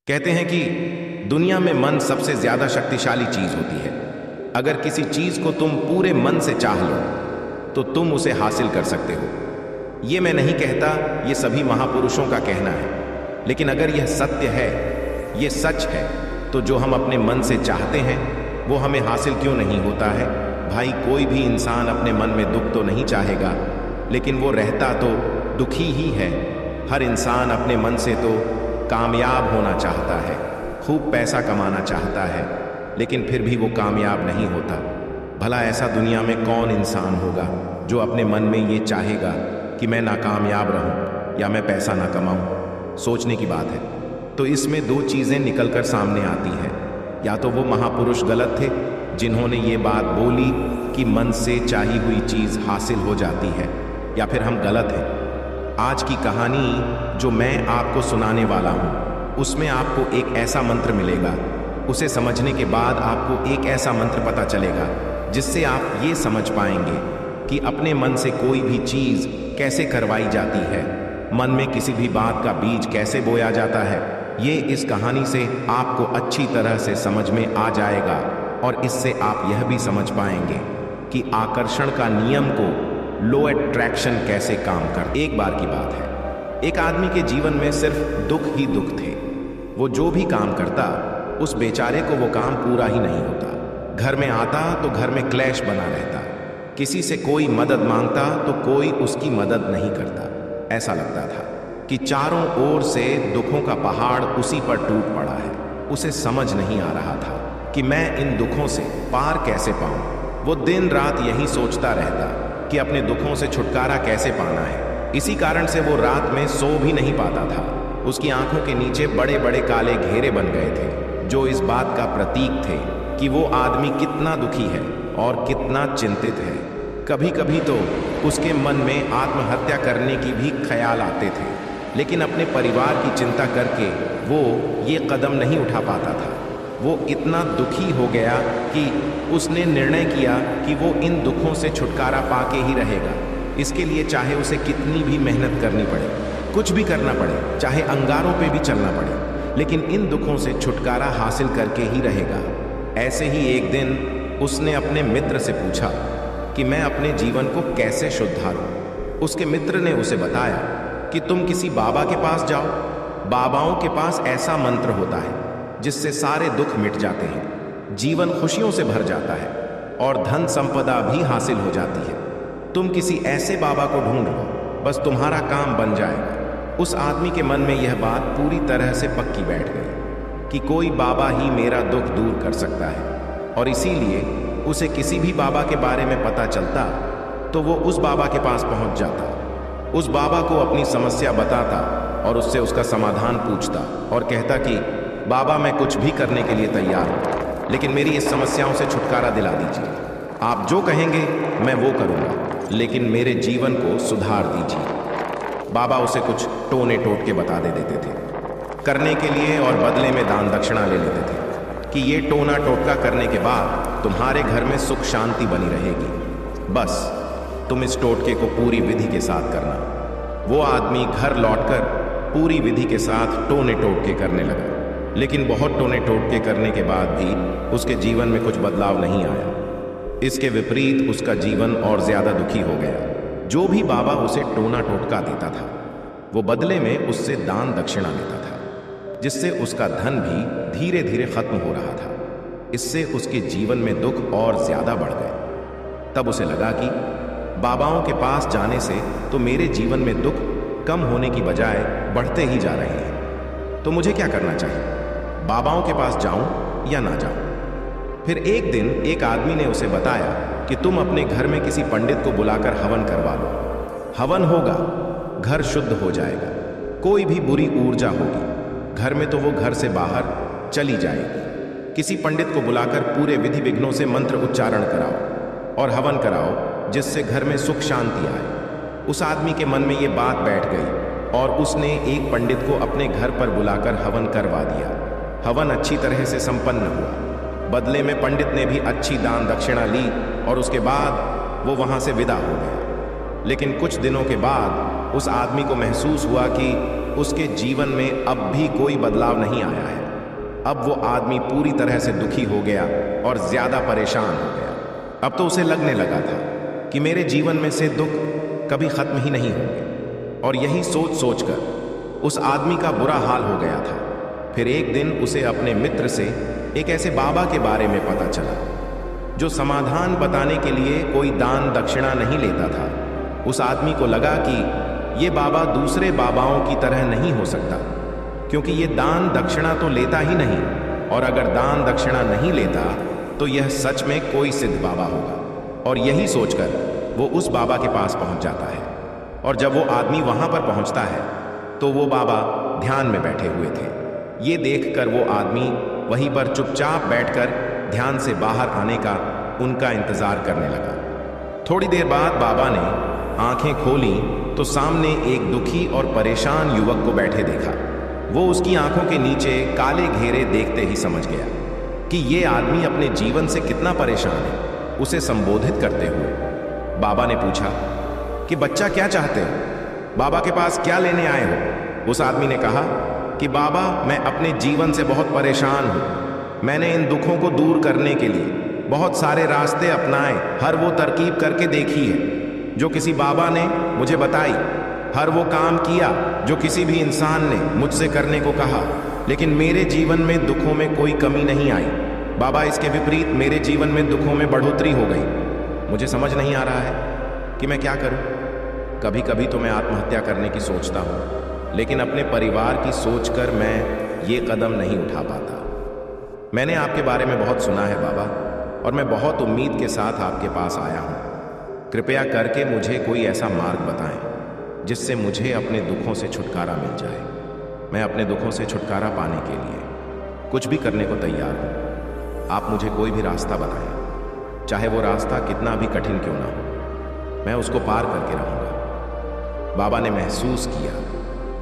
कहते हैं कि दुनिया में मन सबसे ज्यादा शक्तिशाली चीज होती है। अगर किसी चीज को तुम पूरे मन से चाह लो तो तुम उसे हासिल कर सकते हो। ये मैं नहीं कहता, ये सभी महापुरुषों का कहना है। लेकिन अगर यह सत्य है, ये सच है, तो जो हम अपने मन से चाहते हैं वो हमें हासिल क्यों नहीं होता है। भाई, कोई भी इंसान अपने मन में दुख तो नहीं चाहेगा, लेकिन वो रहता तो दुखी ही है। हर इंसान अपने मन से तो कामयाब होना चाहता है, खूब पैसा कमाना चाहता है, लेकिन फिर भी वो कामयाब नहीं होता। भला ऐसा दुनिया में कौन इंसान होगा जो अपने मन में ये चाहेगा कि मैं नाकामयाब रहूं या मैं पैसा ना कमाऊं। सोचने की बात है। तो इसमें दो चीज़ें निकलकर सामने आती हैं। या तो वो महापुरुष गलत थे जिन्होंने ये बात बोली कि मन से चाही हुई चीज़ हासिल हो जाती है, या फिर हम गलत हैं। आज की कहानी जो मैं आपको सुनाने वाला हूँ, उसमें आपको एक ऐसा मंत्र मिलेगा। उसे समझने के बाद आपको एक ऐसा मंत्र पता चलेगा जिससे आप ये समझ पाएंगे कि अपने मन से कोई भी चीज़ कैसे करवाई जाती है, मन में किसी भी बात का बीज कैसे बोया जाता है। ये इस कहानी से आपको अच्छी तरह से समझ में आ जाएगा, और इससे आप यह भी समझ पाएंगे कि आकर्षण का नियम को लो अट्रैक्शन कैसे काम कर। एक बार की बात है, एक आदमी के जीवन में सिर्फ दुख ही दुख थे। वो जो भी काम करता, उस बेचारे को वो काम पूरा ही नहीं होता। घर में आता तो घर में क्लैश बना रहता, किसी से कोई मदद मांगता तो कोई उसकी मदद नहीं करता। ऐसा लगता था कि चारों ओर से दुखों का पहाड़ उसी पर टूट पड़ा है। उसे समझ नहीं आ रहा था कि मैं इन दुखों से पार कैसे पाऊं। वो दिन रात यही सोचता रहता कि अपने दुखों से छुटकारा कैसे पाना है। इसी कारण से वो रात में सो भी नहीं पाता था। उसकी आंखों के नीचे बड़े बड़े काले घेरे बन गए थे, जो इस बात का प्रतीक थे कि वो आदमी कितना दुखी है और कितना चिंतित है। कभी कभी तो उसके मन में आत्महत्या करने की भी ख्याल आते थे, लेकिन अपने परिवार की चिंता करके वो ये कदम नहीं उठा पाता था। वो इतना दुखी हो गया कि उसने निर्णय किया कि वो इन दुखों से छुटकारा पाके ही रहेगा। इसके लिए चाहे उसे कितनी भी मेहनत करनी पड़े, कुछ भी करना पड़े, चाहे अंगारों पे भी चलना पड़े, लेकिन इन दुखों से छुटकारा हासिल करके ही रहेगा। ऐसे ही एक दिन उसने अपने मित्र से पूछा कि मैं अपने जीवन को कैसे सुधारूं। उसके मित्र ने उसे बताया कि तुम किसी बाबा के पास जाओ। बाबाओं के पास ऐसा मंत्र होता है जिससे सारे दुख मिट जाते हैं, जीवन खुशियों से भर जाता है और धन संपदा भी हासिल हो जाती है। तुम किसी ऐसे बाबा को ढूंढ लो, बस तुम्हारा काम बन जाएगा। उस आदमी के मन में यह बात पूरी तरह से पक्की बैठ गई कि कोई बाबा ही मेरा दुख दूर कर सकता है, और इसीलिए उसे किसी भी बाबा के बारे में पता चलता तो वो उस बाबा के पास पहुंच जाता, उस बाबा को अपनी समस्या बताता और उससे उसका समाधान पूछता और कहता कि बाबा, मैं कुछ भी करने के लिए तैयार हूँ, लेकिन मेरी इस समस्याओं से छुटकारा दिला दीजिए। आप जो कहेंगे मैं वो करूँगा, लेकिन मेरे जीवन को सुधार दीजिए। बाबा उसे कुछ टोने टोट के बता देते थे करने के लिए, और बदले में दान दक्षिणा ले लेते थे कि ये टोना टोटका करने के बाद तुम्हारे घर में सुख शांति बनी रहेगी, बस तुम इस टोटके को पूरी विधि के साथ करना। वो आदमी घर लौटकर पूरी विधि के साथ टोने टोटके करने लगा, लेकिन बहुत टोने टोटके करने के बाद भी उसके जीवन में कुछ बदलाव नहीं आया। इसके विपरीत उसका जीवन और ज्यादा दुखी हो गया। जो भी बाबा उसे टोना टोटका देता था, वो बदले में उससे दान दक्षिणा लेता था, जिससे उसका धन भी धीरे धीरे खत्म हो रहा था। इससे उसके जीवन में दुख और ज्यादा बढ़ गए। तब उसे लगा कि बाबाओं के पास जाने से तो मेरे जीवन में दुख कम होने की बजाय बढ़ते ही जा रहे हैं। तो मुझे क्या करना चाहिए? बाबाओं के पास जाऊं या ना जाऊं? फिर एक दिन एक आदमी ने उसे बताया कि तुम अपने घर में किसी पंडित को बुलाकर हवन करवा लो। हवन होगा, घर शुद्ध हो जाएगा, कोई भी बुरी ऊर्जा होगी घर में तो वो घर से बाहर चली जाएगी। किसी पंडित को बुलाकर पूरे विधि विघ्नों से मंत्र उच्चारण कराओ और हवन कराओ, जिससे घर में सुख शांति आए। उस आदमी के मन में ये बात बैठ गई और उसने एक पंडित को अपने घर पर बुलाकर हवन करवा दिया। हवन अच्छी तरह से संपन्न हुआ। बदले में पंडित ने भी अच्छी दान दक्षिणा ली और उसके बाद वो वहां से विदा हो गया। लेकिन कुछ दिनों के बाद उस आदमी को महसूस हुआ कि उसके जीवन में अब भी कोई बदलाव नहीं आया है। अब वो आदमी पूरी तरह से दुखी हो गया और ज्यादा परेशान हो गया। अब तो उसे लगने लगा था कि मेरे जीवन में से दुख कभी खत्म ही नहीं होंगे, और यही सोच सोचकर उस आदमी का बुरा हाल हो गया था। फिर एक दिन उसे अपने मित्र से एक ऐसे बाबा के बारे में पता चला जो समाधान बताने के लिए कोई दान दक्षिणा नहीं लेता था। उस आदमी को लगा कि ये बाबा दूसरे बाबाओं की तरह नहीं हो सकता, क्योंकि ये दान दक्षिणा तो लेता ही नहीं, और अगर दान दक्षिणा नहीं लेता तो यह सच में कोई सिद्ध बाबा होगा। और यही सोचकर वो उस बाबा के पास पहुंच जाता है। और जब वो आदमी वहां पर पहुंचता है तो वो बाबा ध्यान में बैठे हुए थे। ये देखकर वो आदमी वहीं पर चुपचाप बैठकर ध्यान से बाहर आने का उनका इंतजार करने लगा। थोड़ी देर बाद बाबा ने आंखें खोली तो सामने एक दुखी और परेशान युवक को बैठे देखा। वो उसकी आंखों के नीचे काले घेरे देखते ही समझ गया कि ये आदमी अपने जीवन से कितना परेशान है। उसे संबोधित करते हुए बाबा ने पूछा कि बच्चा क्या चाहते हो, बाबा के पास क्या लेने आए हो? उस आदमी ने कहा कि बाबा, मैं अपने जीवन से बहुत परेशान हूँ। मैंने इन दुखों को दूर करने के लिए बहुत सारे रास्ते अपनाए, हर वो तरकीब करके देखी है जो किसी बाबा ने मुझे बताई, हर वो काम किया जो किसी भी इंसान ने मुझसे करने को कहा, लेकिन मेरे जीवन में दुखों में कोई कमी नहीं आई। बाबा, इसके विपरीत मेरे जीवन में दुखों में बढ़ोतरी हो गई। मुझे समझ नहीं आ रहा है कि मैं क्या करूं। कभी कभी तो मैं आत्महत्या करने की सोचता हूं, लेकिन अपने परिवार की सोचकर मैं ये कदम नहीं उठा पाता। मैंने आपके बारे में बहुत सुना है बाबा, और मैं बहुत उम्मीद के साथ आपके पास आया हूं। कृपया करके मुझे कोई ऐसा मार्ग बताएं जिससे मुझे अपने दुखों से छुटकारा मिल जाए। मैं अपने दुखों से छुटकारा पाने के लिए कुछ भी करने को तैयार हूं। आप मुझे कोई भी रास्ता बताएं, चाहे वो रास्ता कितना भी कठिन क्यों ना हो, मैं उसको पार करके रहूंगा। बाबा ने महसूस किया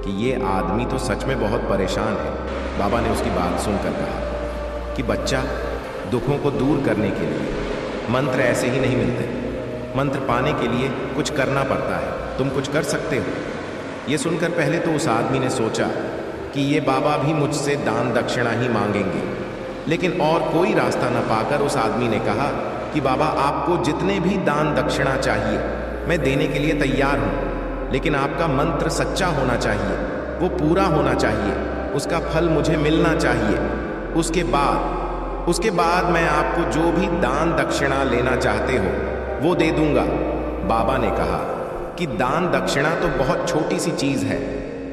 कि ये आदमी तो सच में बहुत परेशान है। बाबा ने उसकी बात सुनकर कहा कि बच्चा, दुखों को दूर करने के लिए मंत्र ऐसे ही नहीं मिलते। मंत्र पाने के लिए कुछ करना पड़ता है। तुम कुछ कर सकते हो। ये सुनकर पहले तो उस आदमी ने सोचा कि ये बाबा भी मुझसे दान दक्षिणा ही मांगेंगे, लेकिन और कोई रास्ता न पाकर उस आदमी ने कहा कि बाबा, आपको जितने भी दान दक्षिणा चाहिए मैं देने के लिए तैयार हूँ, लेकिन आपका मंत्र सच्चा होना चाहिए, वो पूरा होना चाहिए, उसका फल मुझे मिलना चाहिए। उसके बाद मैं आपको जो भी दान दक्षिणा लेना चाहते हो वो दे दूंगा। बाबा ने कहा कि दान दक्षिणा तो बहुत छोटी सी चीज है,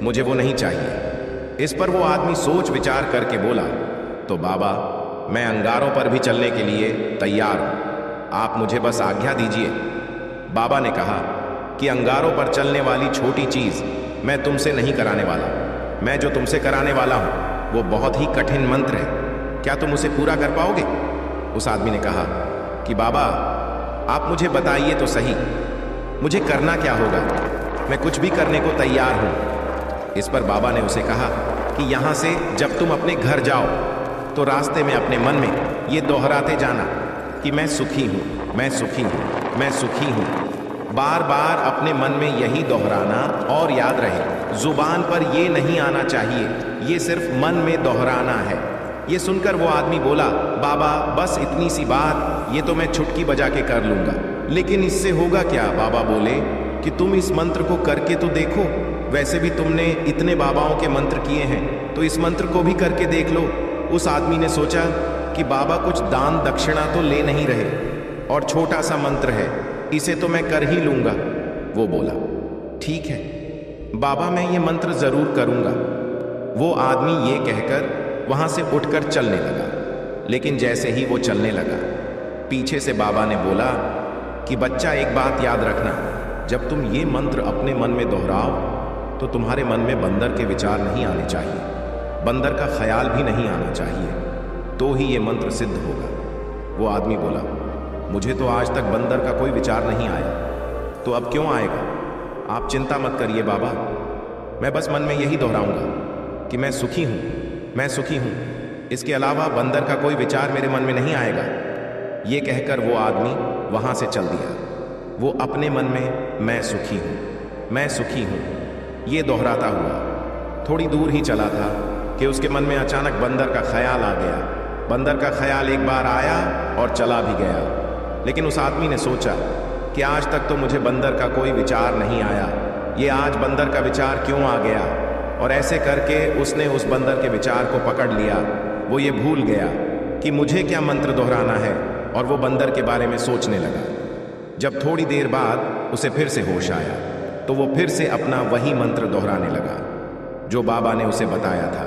मुझे वो नहीं चाहिए। इस पर वो आदमी सोच विचार करके बोला, तो बाबा, मैं अंगारों पर भी चलने के लिए तैयार हूं, आप मुझे बस आज्ञा दीजिए। बाबा ने कहा कि अंगारों पर चलने वाली छोटी चीज मैं तुमसे नहीं कराने वाला। मैं जो तुमसे कराने वाला हूं वो बहुत ही कठिन मंत्र है। क्या तुम उसे पूरा कर पाओगे? उस आदमी ने कहा कि बाबा, आप मुझे बताइए तो सही, मुझे करना क्या होगा? मैं कुछ भी करने को तैयार हूं। इस पर बाबा ने उसे कहा कि यहां से जब तुम अपने घर जाओ तो रास्ते में अपने मन में ये दोहराते जाना कि मैं सुखी हूं, मैं सुखी हूं, मैं सुखी हूं। बार बार अपने मन में यही दोहराना, और याद रहे जुबान पर ये नहीं आना चाहिए, ये सिर्फ मन में दोहराना है। ये सुनकर वो आदमी बोला, बाबा, बस इतनी सी बात, ये तो मैं चुटकी बजा के कर लूंगा। लेकिन इससे होगा क्या? बाबा बोले कि तुम इस मंत्र को करके तो देखो, वैसे भी तुमने इतने बाबाओं के मंत्र किए हैं, तो इस मंत्र को भी करके देख लो। उस आदमी ने सोचा कि बाबा कुछ दान दक्षिणा तो ले नहीं रहे, और छोटा सा मंत्र है, इसे तो मैं कर ही लूंगा। वो बोला, ठीक है बाबा, मैं ये मंत्र जरूर करूंगा। वो आदमी ये कहकर वहां से उठकर चलने लगा। लेकिन जैसे ही वो चलने लगा, पीछे से बाबा ने बोला कि बच्चा, एक बात याद रखना, जब तुम ये मंत्र अपने मन में दोहराओ तो तुम्हारे मन में बंदर के विचार नहीं आने चाहिए, बंदर का ख्याल भी नहीं आना चाहिए, तो ही ये मंत्र सिद्ध होगा। वो आदमी बोला, मुझे तो आज तक बंदर का कोई विचार नहीं आया, तो अब क्यों आएगा? आप चिंता मत करिए बाबा, मैं बस मन में यही दोहराऊंगा कि मैं सुखी हूं, मैं सुखी हूं। इसके अलावा बंदर का कोई विचार मेरे मन में नहीं आएगा। ये कहकर वो आदमी वहां से चल दिया। वो अपने मन में मैं सुखी हूं, मैं सुखी हूं, ये दोहराता हुआ थोड़ी दूर ही चला था कि उसके मन में अचानक बंदर का ख्याल आ गया। बंदर का ख्याल एक बार आया और चला भी गया। लेकिन उस आदमी ने सोचा कि आज तक तो मुझे बंदर का कोई विचार नहीं आया, ये आज बंदर का विचार क्यों आ गया। और ऐसे करके उसने उस बंदर के विचार को पकड़ लिया। वो ये भूल गया कि मुझे क्या मंत्र दोहराना है और वो बंदर के बारे में सोचने लगा। जब थोड़ी देर बाद उसे फिर से होश आया तो वो फिर से अपना वही मंत्र दोहराने लगा जो बाबा ने उसे बताया था,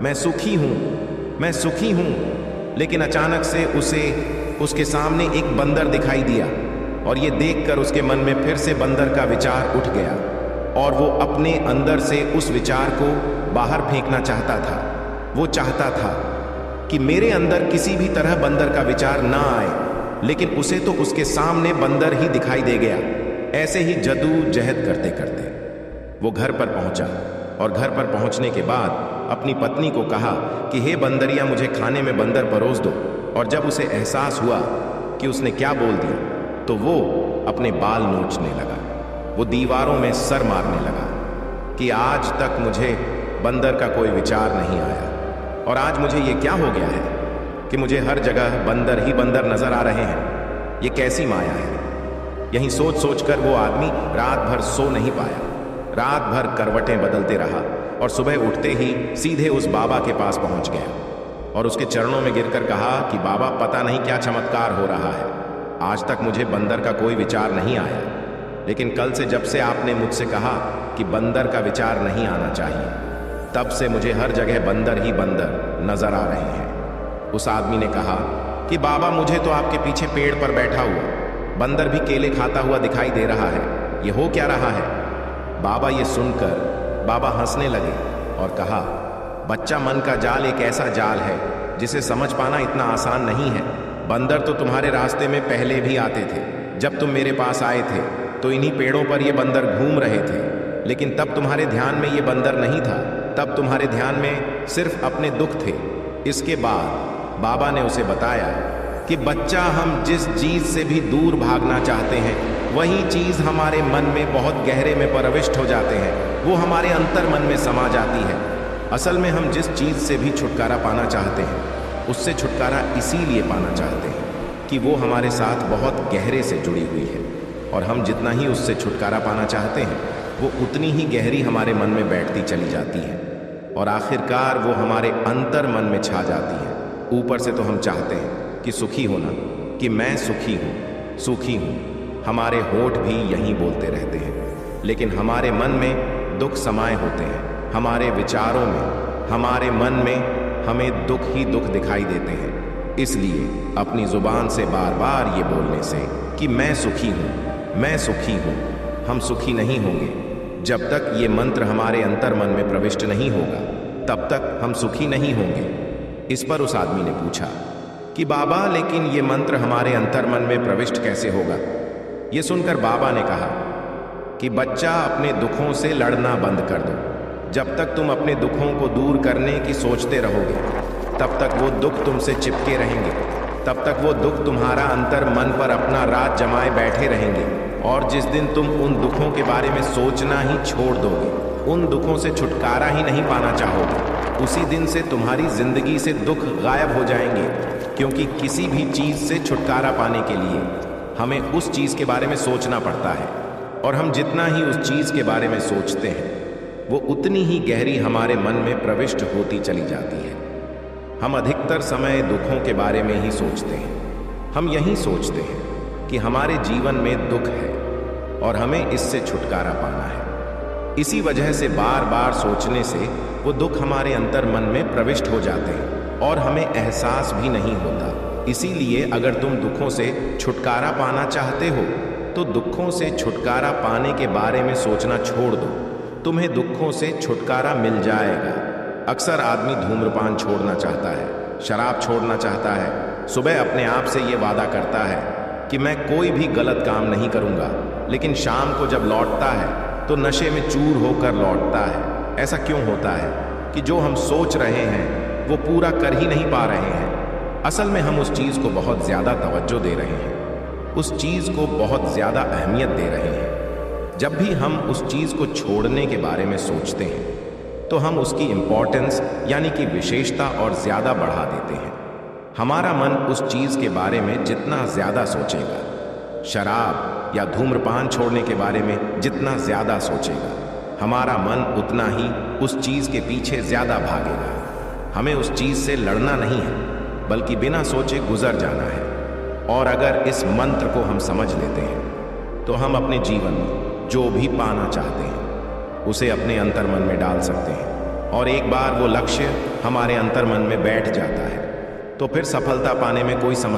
मैं सुखी हूँ, मैं सुखी हूँ। लेकिन अचानक से उसे उसके सामने एक बंदर दिखाई दिया और ये देखकर उसके मन में फिर से बंदर का विचार उठ गया और वो अपने अंदर से उस विचार को बाहर फेंकना चाहता था। वो चाहता था कि मेरे अंदर किसी भी तरह बंदर का विचार ना आए, लेकिन उसे तो उसके सामने बंदर ही दिखाई दे गया। ऐसे ही जद्दोजहद करते करते वो घर पर पहुंचा और घर पर पहुंचने के बाद अपनी पत्नी को कहा कि हे बंदरिया, मुझे खाने में बंदर परोस दो। और जब उसे एहसास हुआ कि उसने क्या बोल दिया तो वो अपने बाल नोचने लगा। वो दीवारों में सर मारने लगा कि आज तक मुझे बंदर का कोई विचार नहीं आया और आज मुझे ये क्या हो गया है कि मुझे हर जगह बंदर ही बंदर नजर आ रहे हैं। ये कैसी माया है। यहीं सोच सोच कर वो आदमी रात भर सो नहीं पाया। रात भर करवटें बदलते रहा और सुबह उठते ही सीधे उस बाबा के पास पहुंच गया और उसके चरणों में गिरकर कहा कि बाबा, पता नहीं क्या चमत्कार हो रहा है, आज तक मुझे बंदर का कोई विचार नहीं आया, लेकिन कल से जब से आपने मुझसे कहा कि बंदर का विचार नहीं आना चाहिए, तब से मुझे हर जगह बंदर ही बंदर नजर आ रहे हैं। उस आदमी ने कहा कि बाबा, मुझे तो आपके पीछे पेड़ पर बैठा हुआ बंदर भी केले खाता हुआ दिखाई दे रहा है, ये हो क्या रहा है। बाबा ये सुनकर बाबा हंसने लगे और कहा, बच्चा, मन का जाल एक ऐसा जाल है जिसे समझ पाना इतना आसान नहीं है। बंदर तो तुम्हारे रास्ते में पहले भी आते थे। जब तुम मेरे पास आए थे तो इन्हीं पेड़ों पर ये बंदर घूम रहे थे, लेकिन तब तुम्हारे ध्यान में ये बंदर नहीं था, तब तुम्हारे ध्यान में सिर्फ अपने दुख थे। इसके बाद बाबा ने उसे बताया कि बच्चा, हम जिस चीज से भी दूर भागना चाहते हैं वही चीज हमारे मन में बहुत गहरे में प्रविष्ट हो जाते हैं, वो हमारे अंतर मन में समा जाती है। असल में हम जिस चीज से भी छुटकारा पाना चाहते हैं उससे छुटकारा इसीलिए पाना चाहते हैं कि वो हमारे साथ बहुत गहरे से जुड़ी हुई है, और हम जितना ही उससे छुटकारा पाना चाहते हैं वो उतनी ही गहरी हमारे मन में बैठती चली जाती है और आखिरकार वो हमारे अंतर मन में छा जाती है। ऊपर से तो हम चाहते हैं कि सुखी होना, कि मैं सुखी हूँ, सुखी हूँ, हमारे होठ भी यही बोलते रहते हैं, लेकिन हमारे मन में दुख समाये होते हैं। हमारे विचारों में, हमारे मन में हमें दुख ही दुख दिखाई देते हैं। इसलिए अपनी जुबान से बार बार ये बोलने से कि मैं सुखी हूँ, मैं सुखी हूँ, हम सुखी नहीं होंगे। जब तक ये मंत्र हमारे अंतर मन में प्रविष्ट नहीं होगा तब तक हम सुखी नहीं होंगे। इस पर उस आदमी ने पूछा कि बाबा, लेकिन ये मंत्र हमारे अंतर मन में प्रविष्ट कैसे होगा। ये सुनकर बाबा ने कहा कि बच्चा, अपने दुखों से लड़ना बंद कर दो। जब तक तुम अपने दुखों को दूर करने की सोचते रहोगे तब तक वो दुख तुमसे चिपके रहेंगे, तब तक वो दुख तुम्हारा अंतर मन पर अपना राज जमाए बैठे रहेंगे। और जिस दिन तुम उन दुखों के बारे में सोचना ही छोड़ दोगे, उन दुखों से छुटकारा ही नहीं पाना चाहोगे, उसी दिन से तुम्हारी जिंदगी से दुख गायब हो जाएंगे। क्योंकि किसी भी चीज से छुटकारा पाने के लिए हमें उस चीज के बारे में सोचना पड़ता है, और हम जितना ही उस चीज के बारे में सोचते हैं वो उतनी ही गहरी हमारे मन में प्रविष्ट होती चली जाती है। हम अधिकतर समय दुखों के बारे में ही सोचते हैं। हम यही सोचते हैं कि हमारे जीवन में दुख है और हमें इससे छुटकारा पाना है। इसी वजह से बार बार सोचने से वो दुख हमारे अंतर मन में प्रविष्ट हो जाते हैं और हमें एहसास भी नहीं होता। इसीलिए अगर तुम दुखों से छुटकारा पाना चाहते हो तो दुखों से छुटकारा पाने के बारे में सोचना छोड़ दो, तुम्हें दुखों से छुटकारा मिल जाएगा। अक्सर आदमी धूम्रपान छोड़ना चाहता है, शराब छोड़ना चाहता है, सुबह अपने आप से ये वादा करता है कि मैं कोई भी गलत काम नहीं करूँगा, लेकिन शाम को जब लौटता है तो नशे में चूर होकर लौटता है। ऐसा क्यों होता है कि जो हम सोच रहे हैं वो पूरा कर ही नहीं पा रहे हैं। असल में हम उस चीज़ को बहुत ज़्यादा तवज्जो दे रहे हैं, उस चीज़ को बहुत ज़्यादा अहमियत दे रहे हैं। जब भी हम उस चीज़ को छोड़ने के बारे में सोचते हैं तो हम उसकी इम्पोर्टेंस यानी कि विशेषता और ज़्यादा बढ़ा देते हैं। हमारा मन उस चीज़ के बारे में जितना ज़्यादा सोचेगा, शराब या धूम्रपान छोड़ने के बारे में जितना ज़्यादा सोचेगा, हमारा मन उतना ही उस चीज़ के पीछे ज़्यादा भागेगा। हमें उस चीज़ से लड़ना नहीं है, बल्कि बिना सोचे गुजर जाना है। और अगर इस मंत्र को हम समझ लेते हैं तो हम अपने जीवन में जो भी पाना चाहते हैं उसे अपने अंतर्मन में डाल सकते हैं। और एक बार वो लक्ष्य हमारे अंतर्मन में बैठ जाता है तो फिर सफलता पाने में कोई समस्या